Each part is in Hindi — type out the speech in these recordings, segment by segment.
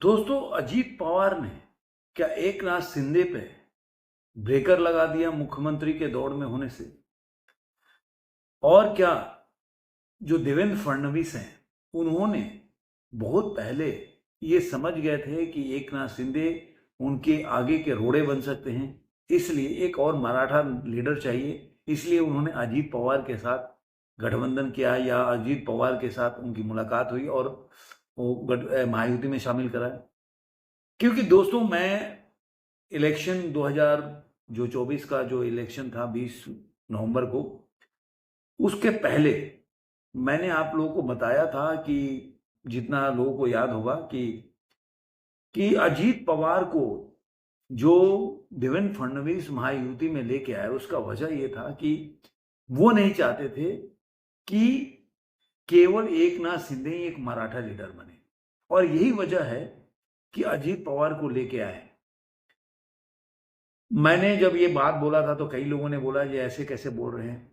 दोस्तों, अजीत पवार ने क्या एक नाथ शिंदे पे ब्रेकर लगा दिया मुख्यमंत्री के दौड़ में होने से? और क्या जो देवेंद्र फडणवीस हैं, उन्होंने बहुत पहले ये समझ गए थे कि एक नाथ शिंदे उनके आगे के रोड़े बन सकते हैं, इसलिए एक और मराठा लीडर चाहिए, इसलिए उन्होंने अजीत पवार के साथ गठबंधन किया या अजीत पवार के साथ उनकी मुलाकात हुई और वो महायुति में शामिल कराया। क्योंकि दोस्तों, मैं इलेक्शन 2024 का जो इलेक्शन था 20 नवंबर को, उसके पहले मैंने आप लोगों को बताया था कि जितना लोगों को याद होगा कि अजीत पवार को जो देवेंद्र फडणवीस महायुति में लेके आए, उसका वजह ये था कि वो नहीं चाहते थे कि केवल एक नाथ शिंदे ही एक मराठा लीडर बने, और यही वजह है कि अजीत पवार को लेके आए। मैंने जब ये बात बोला था तो कई लोगों ने बोला ये ऐसे कैसे बोल रहे हैं,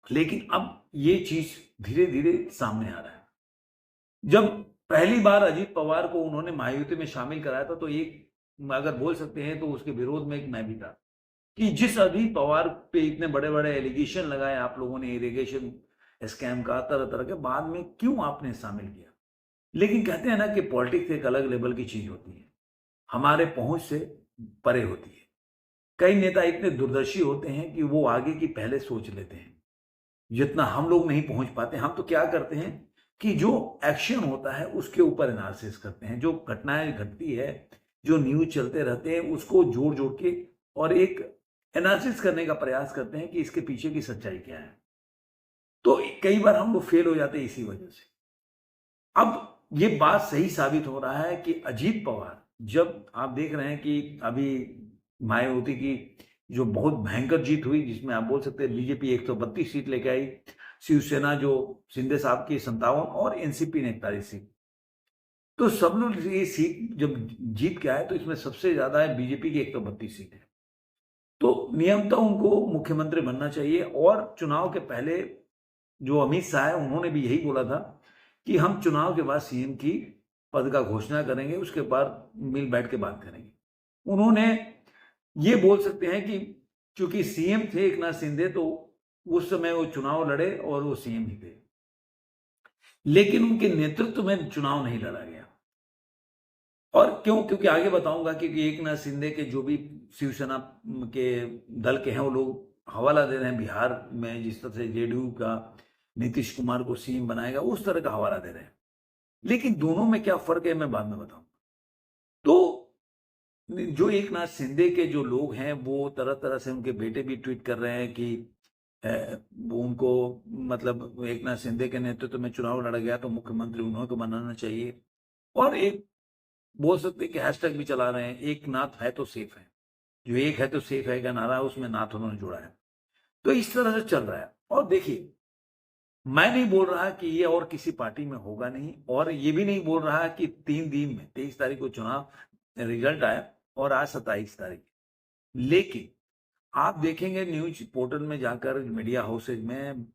लेकिन अब ये चीज धीरे धीरे सामने आ रहा है। जब पहली बार अजीत पवार को उन्होंने महायुति में शामिल कराया था तो एक, अगर बोल सकते हैं तो उसके विरोध में एक मैं भी था कि जिस अजीत पवार पे इतने बड़े बड़े एलिगेशन लगाए आप लोगों ने इरिगेशन स्कैम का, तरह तरह के, बाद में क्यों आपने शामिल किया? लेकिन कहते हैं ना कि पॉलिटिक्स एक अलग लेवल की चीज होती है, हमारे पहुंच से परे होती है। कई नेता इतने दूरदर्शी होते हैं कि वो आगे की पहले सोच लेते हैं, जितना हम लोग नहीं पहुंच पाते। हम तो क्या करते हैं कि जो एक्शन होता है उसके ऊपर एनालिसिस करते हैं, जो घटनाएं घटती है, जो न्यूज चलते रहते हैं, उसको जोड़ जोड़ के और एक एनालिसिस करने का प्रयास करते हैं कि इसके पीछे की सच्चाई क्या है। तो कई बार हम लोग फेल हो जाते हैं इसी वजह से। अब ये बात सही साबित हो रहा है कि अजीत पवार, जब आप देख रहे हैं कि अभी मायावती की जो बहुत भयंकर जीत हुई, जिसमें आप बोल सकते हैं बीजेपी 132 सीट लेके आई, शिवसेना जो शिंदे साहब की 57 और एनसीपी ने 41 सीट, तो सब लोग ये सीट जब जीत के आए तो इसमें सबसे ज्यादा है बीजेपी की 132 सीट है। तो नियमतः उनको मुख्यमंत्री बनना चाहिए। और चुनाव के पहले जो अमित शाह है, उन्होंने भी यही बोला था कि हम चुनाव के बाद सीएम की पद का घोषणा करेंगे, उसके बाद मिल बैठ के बात करेंगे। उन्होंने ये बोल सकते हैं कि चूंकि सीएम थे एक नाथ शिंदे, तो उस समय वो चुनाव लड़े और वो सीएम ही थे, लेकिन उनके नेतृत्व में चुनाव नहीं लड़ा गया। और क्यों? क्योंकि आगे बताऊंगा कि एक नाथ शिंदे के जो भी शिवसेना के दल के हैं, वो लोग हवाला दे रहे हैं बिहार में, जिस तरह से जेडीयू का नीतीश कुमार को सीएम बनाएगा, उस तरह का हवाला दे रहे हैं। लेकिन दोनों में क्या फर्क है मैं बाद में बताऊंगा। तो जो एक नाथ शिंदे के जो लोग हैं, वो तरह तरह से, उनके बेटे भी ट्वीट कर रहे हैं कि वो उनको, मतलब एक नाथ शिंदे के नेतृत्व में चुनाव लड़ा गया तो मुख्यमंत्री उन्होंने को बनाना चाहिए। और एक बोल सकते हैं कि हैशटैग भी चला रहे हैं, एक नाथ है तो सेफ है। जो एक है तो सेफ है का नारा, उसमें नाथ उन्होंने जोड़ा है। तो इस तरह से चल रहा है। और देखिए, मैं नहीं बोल रहा कि ये और किसी पार्टी में होगा नहीं, और ये भी नहीं बोल रहा कि 3 दिन में 23 तारीख को चुनाव रिजल्ट आया और आज 27 तारीख। लेकिन आप देखेंगे न्यूज पोर्टल में जाकर, मीडिया हाउसेज में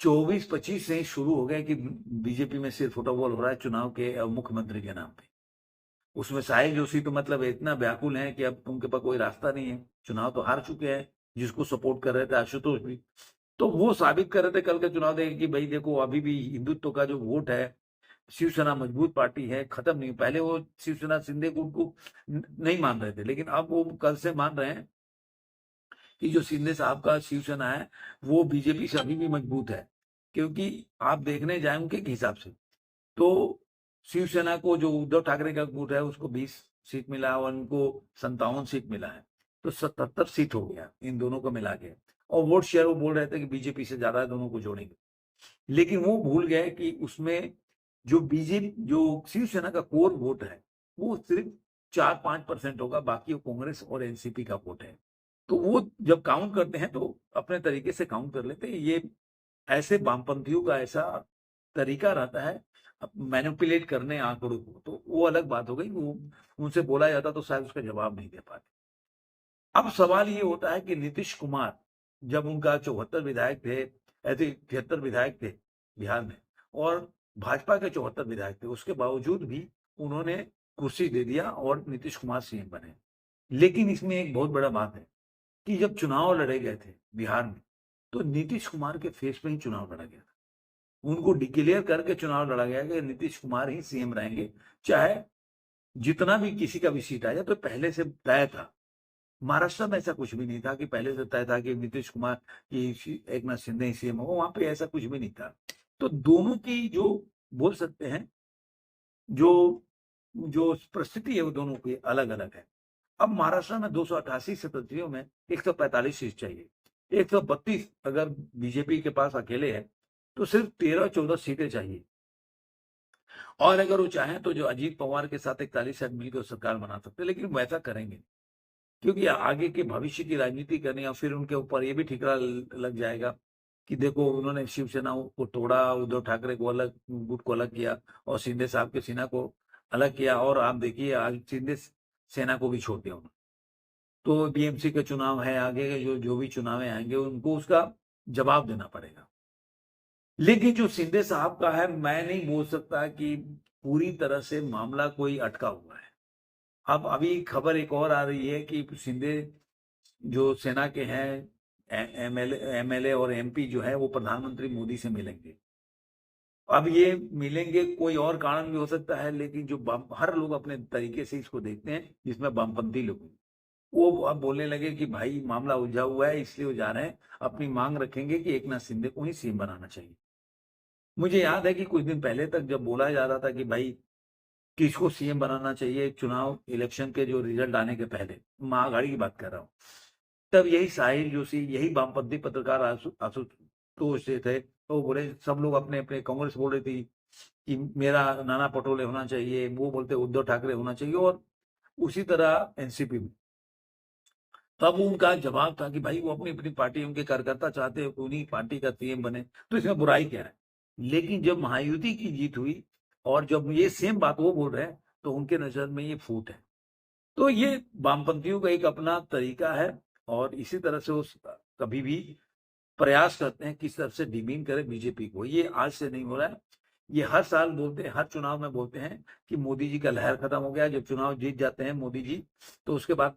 24-25 से ही शुरू हो गया कि बीजेपी में सिर्फ फुटबॉल हो रहा है चुनाव के मुख्यमंत्री के नाम पे। उसमें साहिल जोशी तो मतलब इतना व्याकुल है कि अब उनके पास कोई रास्ता नहीं है, चुनाव तो हार चुके हैं। जिसको सपोर्ट कर रहे थे आशुतोष भी, तो वो साबित कर रहे थे कल का चुनाव देख कि भाई देखो, अभी भी हिंदुत्व का जो वोट है, शिवसेना मजबूत पार्टी है, खत्म नहीं। पहले वो शिवसेना शिंदे को उनको नहीं मान रहे थे, लेकिन अब वो कल से मान रहे हैं कि जो शिंदे साहब का शिवसेना है वो बीजेपी से अभी भी मजबूत है। क्योंकि आप देखने जाए उनके हिसाब से तो शिवसेना को, जो उद्धव ठाकरे का गुट है, उसको 20 सीट मिला और उनको 57 सीट मिला है, तो 77 सीट हो गया इन दोनों को मिला के। और वोट शेयर वो बोल रहे थे कि बीजेपी से ज्यादा दोनों को जोड़ेंगे, लेकिन वो भूल गए कि उसमें जो बीजेपी, जो शिवसेना का कोर वोट है, वो सिर्फ 4-5% होगा, बाकी वो कांग्रेस और एनसीपी का वोट है। तो वो जब काउंट करते हैं तो अपने तरीके से काउंट कर लेते हैं। ये ऐसे वामपंथियों का ऐसा तरीका रहता है मैनिपुलेट करने आंकड़ों को, तो वो अलग बात हो गई। वो उनसे बोला जाता तो शायद उसका जवाब नहीं दे पाते। अब सवाल ये होता है कि नीतीश कुमार, जब उनका 74 विधायक थे, ऐसे 73 विधायक थे बिहार में, और भाजपा के 74 विधायक थे, उसके बावजूद भी उन्होंने कुर्सी दे दिया और नीतीश कुमार सीएम बने। लेकिन इसमें एक बहुत बड़ा बात है कि जब चुनाव लड़े गए थे बिहार में, तो नीतीश कुमार के फेस पे ही चुनाव लड़ा गया था। उनको डिक्लेयर करके चुनाव लड़ा गया कि नीतीश कुमार ही सीएम रहेंगे, चाहे जितना भी किसी का भी सीट आ जाए। तो पहले से तय था। महाराष्ट्र में ऐसा कुछ भी नहीं था कि पहले से तय था कि नीतीश कुमार की एक नाथ शिंदे ही सीएम हो, वहां पे ऐसा कुछ भी नहीं था। तो दोनों की जो बोल सकते हैं जो जो परिस्थिति है वो दोनों की अलग अलग है। अब महाराष्ट्र में 288 सदस्यों में 145 सीट चाहिए। 132 अगर बीजेपी के पास अकेले है तो सिर्फ 13-14 सीटें चाहिए। और अगर वो चाहें तो जो अजीत पवार के साथ 41 सीट मिलकर सरकार बना सकते हैं, लेकिन वैसा करेंगे क्योंकि आगे के भविष्य की राजनीति करनी है। और फिर उनके ऊपर ये भी ठिकरा लग जाएगा कि देखो उन्होंने शिवसेना को तोड़ा, उद्धव ठाकरे को अलग, गुट को अलग किया और शिंदे साहब के सेना को अलग किया, और आप देखिए आज शिंदे सेना को भी छोड़ दिया उन्होंने। तो बीएमसी के चुनाव है, आगे के जो भी चुनाव आएंगे उनको उसका जवाब देना पड़ेगा। लेकिन जो शिंदे साहब का है, मैं नहीं बोल सकता कि पूरी तरह से मामला कोई अटका हुआ है। अब अभी खबर एक और आ रही है कि शिंदे जो सेना के हैं, एमएलए और एमपी जो है वो प्रधानमंत्री मोदी से मिलेंगे। अब ये मिलेंगे कोई और कारण भी हो सकता है, लेकिन जो हर लोग अपने तरीके से इसको देखते हैं, जिसमें वामपंथी लोग, वो अब बोलने लगे कि भाई मामला उलझा हुआ है, इसलिए वो जा रहे हैं, अपनी मांग रखेंगे कि एकनाथ शिंदे को ही सीएम बनाना चाहिए। मुझे याद है कि कुछ दिन पहले तक जब बोला जा रहा था कि भाई किसको सीएम बनाना चाहिए, चुनाव इलेक्शन के जो रिजल्ट आने के पहले, महाअघाड़ी की बात कर रहा हूँ, तब यही साहिल जोशी, यही वामपंथी पत्रकार आशुतोष से थे, तो वो बोले, सब लोग अपने अपने, कांग्रेस बोल रही थी कि मेरा नाना पटोले होना चाहिए, वो बोलते उद्धव ठाकरे होना चाहिए, और उसी तरह एनसीपी में। तब उनका जवाब था कि भाई वो अपनी अपनी पार्टी, उनके कार्यकर्ता चाहते हैं उन्हीं पार्टी का सीएम बने, तो इसमें बुराई क्या है। लेकिन जब महायुति की जीत हुई और जब ये सेम बात वो बोल रहे हैं, तो उनके नजर में ये फूट है। तो ये वामपंथियों का एक अपना तरीका है, और इसी तरह से वो कभी भी प्रयास करते हैं किस तरह से डिमीन करे बीजेपी को। ये आज से नहीं हो रहा है, ये हर साल बोलते हैं, हर चुनाव में बोलते हैं कि मोदी जी का लहर खत्म हो गया। जब चुनाव जीत जाते हैं मोदी जी, तो उसके बाद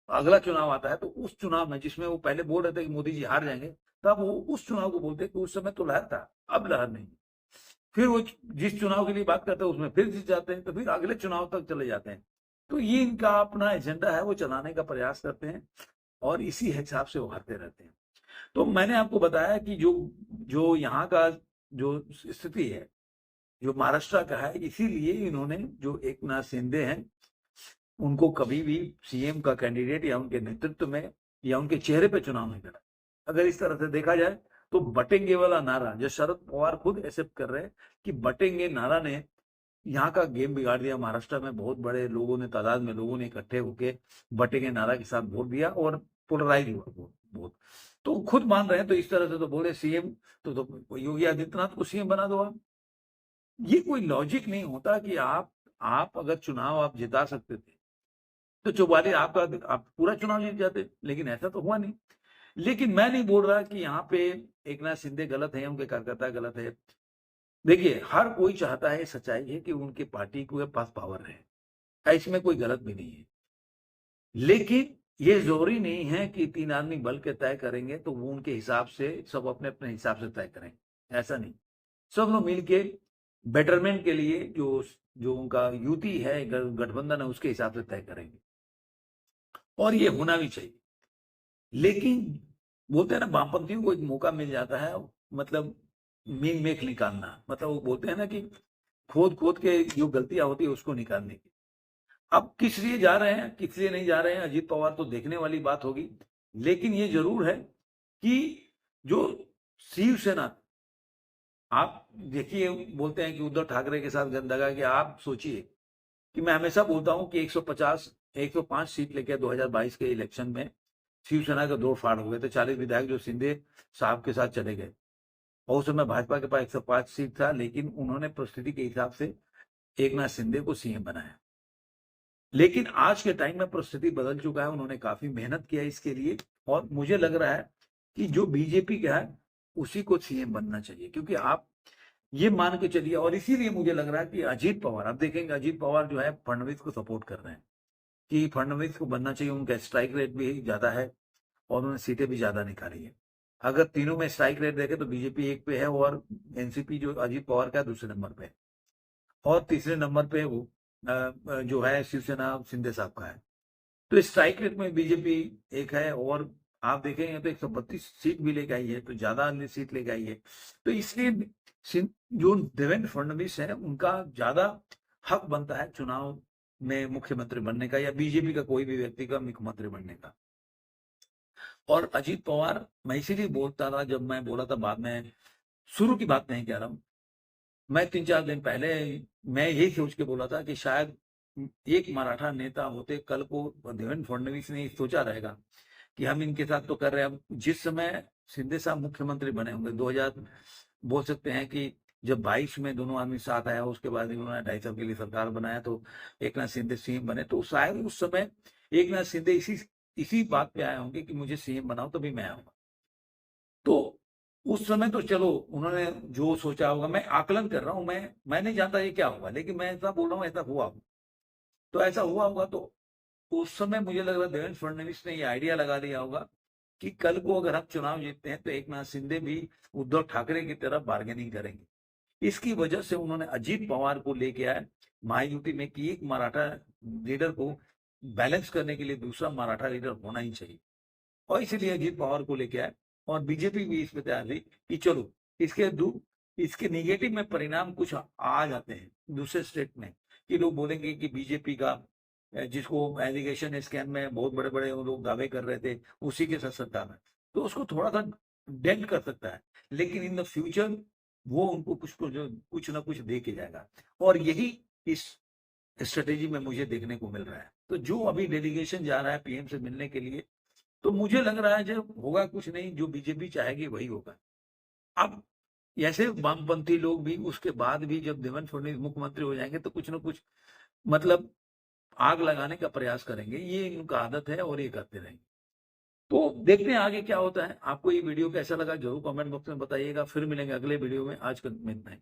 अगला चुनाव आता है, तो उस चुनाव में जिसमें वो पहले बोल रहे थे कि मोदी जी हार जाएंगे, तब वो उस चुनाव को बोलते हैं कि उस समय तो लहर था, अब लहर नहीं। फिर वो जिस चुनाव के लिए बात करते हैं उसमें फिर जीत जाते हैं, तो फिर अगले चुनाव तक चले जाते हैं। तो ये इनका अपना एजेंडा है, वो चलाने का प्रयास करते हैं और इसी हिसाब से वो हारते रहते हैं। तो मैंने आपको बताया कि जो जो यहाँ का जो स्थिति है, जो महाराष्ट्र का है, इसीलिए इन्होंने जो एकनाथ शिंदे हैं उनको कभी भी सीएम का कैंडिडेट या उनके नेतृत्व में या उनके चेहरे पे चुनाव नहीं लड़ा। अगर इस तरह से देखा जाए तो बटेंगे वाला नारा जो शरद पवार खुद एक्सेप्ट कर रहे हैं कि बटेंगे नारा ने यहाँ का गेम बिगाड़ दिया। महाराष्ट्र में बहुत बड़े लोगों ने, तादाद में लोगों ने इकट्ठे होकर बटेंगे नारा के साथ वोट दिया और पोलराइज हुआ वोट। तो खुद मान रहे हैं, तो इस तरह से तो बोले सीएम तो योगी आदित्यनाथ को सीएम बना दो आप। ये कोई लॉजिक नहीं होता कि आप अगर चुनाव आप जिता सकते थे तो 44 आप पूरा चुनाव जीत जाते, लेकिन ऐसा तो हुआ नहीं। लेकिन मैं नहीं बोल रहा कि यहाँ पे एकनाथ शिंदे गलत है, उनके कार्यकर्ता गलत है। देखिए हर कोई चाहता है, सच्चाई है कि उनकी पार्टी के पास पावर है, इसमें कोई गलत भी नहीं है। लेकिन ये जरूरी नहीं है कि 3 आदमी बल के तय करेंगे तो वो उनके हिसाब से, सब अपने अपने हिसाब से तय करेंगे, ऐसा नहीं। सब लोग मिलके बेटरमेंट के लिए जो जो उनका युति है, गठबंधन है, उसके हिसाब से तय करेंगे, और ये होना भी चाहिए। लेकिन बोलते हैं ना, वामपंथियों को एक मौका मिल जाता है, मतलब मीन मेख निकालना, मतलब वो बोलते हैं ना कि खोद खोद के जो गलतियां होती है उसको निकालने की। अब किस लिए जा रहे हैं, किस लिए नहीं जा रहे हैं, अजीत पवार तो देखने वाली बात होगी। लेकिन ये जरूर है कि जो शिवसेना, आप देखिए, बोलते हैं कि उद्धव ठाकरे के साथ गंदगा, कि आप सोचिए कि मैं हमेशा बोलता हूं कि 105 सीट लेकर 2022 के इलेक्शन में शिवसेना का दौड़ फाड़ हो गए थे। 40 विधायक जो शिंदे साहब के साथ चले गए, और उस समय भाजपा के पास 105 सीट था, लेकिन उन्होंने परिस्थिति के हिसाब से एकनाथ शिंदे को सीएम बनाया। लेकिन आज के टाइम में परिस्थिति बदल चुका है, उन्होंने काफी मेहनत किया इसके लिए, और मुझे लग रहा है कि जो बीजेपी का है उसी को सीएम बनना चाहिए। क्योंकि आप ये मान के चलिए। और इसीलिए मुझे लग रहा है कि अजीत पवार, आप देखेंगे अजीत पवार जो है फडणवीस को सपोर्ट कर रहे हैं कि फडणवीस को बनना चाहिए, उनका स्ट्राइक रेट भी ज्यादा है और उन्होंने सीटें भी ज्यादा निकाली है। अगर तीनों में स्ट्राइक रेट देखे तो बीजेपी एक पे है और एनसीपी जो अजीत पवार का है दूसरे नंबर पे है, और तीसरे नंबर पे वो जो है शिवसेना शिंदे साहब का है। तो स्ट्राइक रेट में बीजेपी एक है, और आप देखेंगे तो 132 सीट भी लेके आई है, तो ज्यादा सीट लेके आई है। तो इसलिए जो देवेंद्र फडणवीस है उनका ज्यादा हक बनता है चुनाव में मुख्यमंत्री बनने का, या बीजेपी का कोई भी व्यक्ति का मुख्यमंत्री बनने का। और अजीत पवार, मैं इसीलिए बोलता था, जब मैं बोला था बाद में, शुरू की बात नहीं कह रहा हूं, मैं 3-4 दिन पहले मैं यही सोच के बोला था कि शायद एक मराठा नेता होते कल को देवेंद्र फडणवीस ने सोचा रहेगा कि हम इनके साथ तो कर रहे हैं। अब जिस समय शिंदे साहब मुख्यमंत्री बने होंगे 2000, बोल सकते हैं कि जब 22 में दोनों आदमी साथ आया, उसके बाद इन्होंने 2.5 साल के लिए सरकार बनाया, तो एकनाथ शिंदे सीएम बने, तो शायद उस समय एकनाथ शिंदे इसी बात पे आए होंगे कि मुझे सीएम बनाओ तभी मैं आऊंगा। तो उस समय तो चलो उन्होंने जो सोचा होगा, मैं आकलन कर रहा हूं, मैं नहीं जानता ये क्या होगा, लेकिन मैं ऐसा बोल रहा हूँ ऐसा हुआ होगा। तो ऐसा हुआ होगा, तो उस समय मुझे लग रहा है देवेंद्र फडणवीस ने ये आइडिया लगा लिया होगा कि कल को अगर हम चुनाव जीतते हैं तो एकनाथ शिंदे भी उद्धव ठाकरे की तरफ बार्गेनिंग करेंगे। इसकी वजह से उन्होंने अजीत पवार को लेके आए महायुति में कि एक मराठा लीडर को बैलेंस करने के लिए दूसरा मराठा लीडर होना ही चाहिए, और इसीलिए अजीत पवार को लेके आए। और बीजेपी भी इस पे तैयार थी कि चलो इसके निगेटिव में परिणाम कुछ आ जाते हैं दूसरे स्टेट में, कि लोग बोलेंगे कि बीजेपी का जिसको एलिगेशन स्कैम में बहुत बड़े बड़े लोग दावे कर रहे थे उसी के साथ सरकार में, तो उसको थोड़ा सा डेंट कर सकता है, लेकिन इन द फ्यूचर वो उनको कुछ ना कुछ दे के जाएगा। और यही इस स्ट्रेटेजी में मुझे देखने को मिल रहा है। तो जो अभी डेलीगेशन जा रहा है पीएम से मिलने के लिए, तो मुझे लग रहा है जब होगा कुछ नहीं, जो बीजेपी चाहेगी वही होगा। अब ऐसे वामपंथी लोग भी उसके बाद भी जब देवेंद्र फडणवीस मुख्यमंत्री हो जाएंगे तो कुछ ना कुछ मतलब आग लगाने का प्रयास करेंगे, ये इनका आदत है और ये करते रहेंगे। तो देखते हैं आगे क्या होता है। आपको ये वीडियो कैसा लगा जरूर कमेंट बॉक्स में बताइएगा। फिर मिलेंगे अगले वीडियो में। आज का इतना ही।